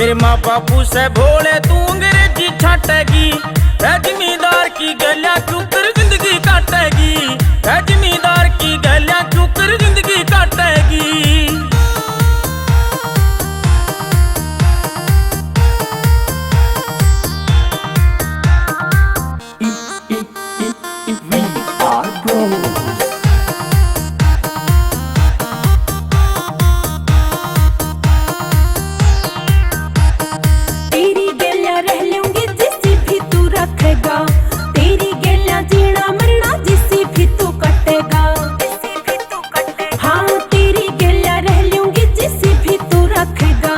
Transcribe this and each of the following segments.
तेरे माँ बापू से भोले तू अंग्रेजी छाटेगी। जमींदार की गलियां क्यों कर जिंदगी काटेगी। जमींदार की गलियां क्यों कर जिंदगी काटेगी। तेरी गैला जीना मरना जिसे भी तू कटेगा। हाँ तेरी गैला रह लूंगी जिसे भी तू रखेगा।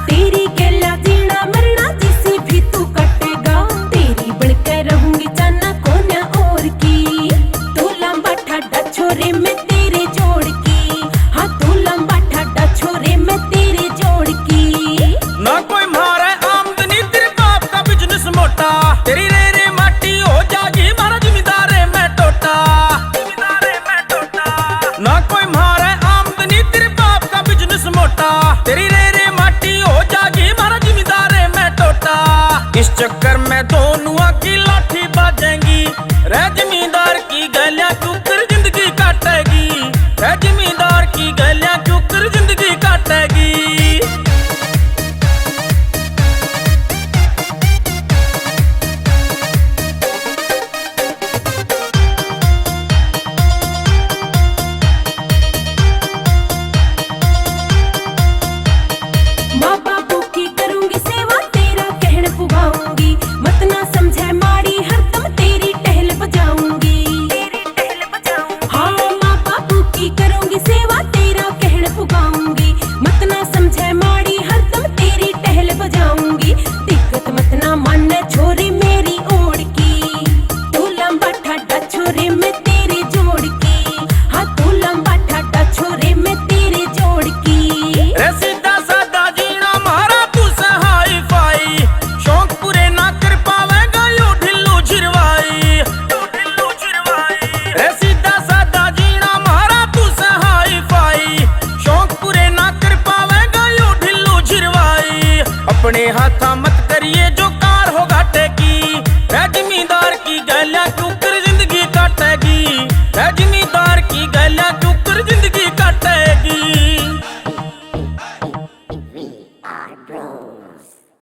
तेरी गैला जीना मरना जिसे भी तू कटेगा। तेरी बनकर रहूंगी जाना कोन्या और की। तू लंबा ठाडा छोरे मैं तेरे जोड़ की। हाँ तू लंबा ठाडा छोरे मैं तेरे जोड़ की। ना कोई मारे आमदनी तेरे बाप का बिजनेस मोटा। तेरी रे माटी हो जागी मारा जिम्मेदार है मैं टोटा। ना कोई मारे आमदनी तेरे बाप का बिजनेस मोटा। तेरी रे माटी हो जागी मारा जिम्मेदार है मैं टोटा। इस चक्कर में दोनों की लाठी बाजेंगी। रे जमींदार की गलियां क्यों कर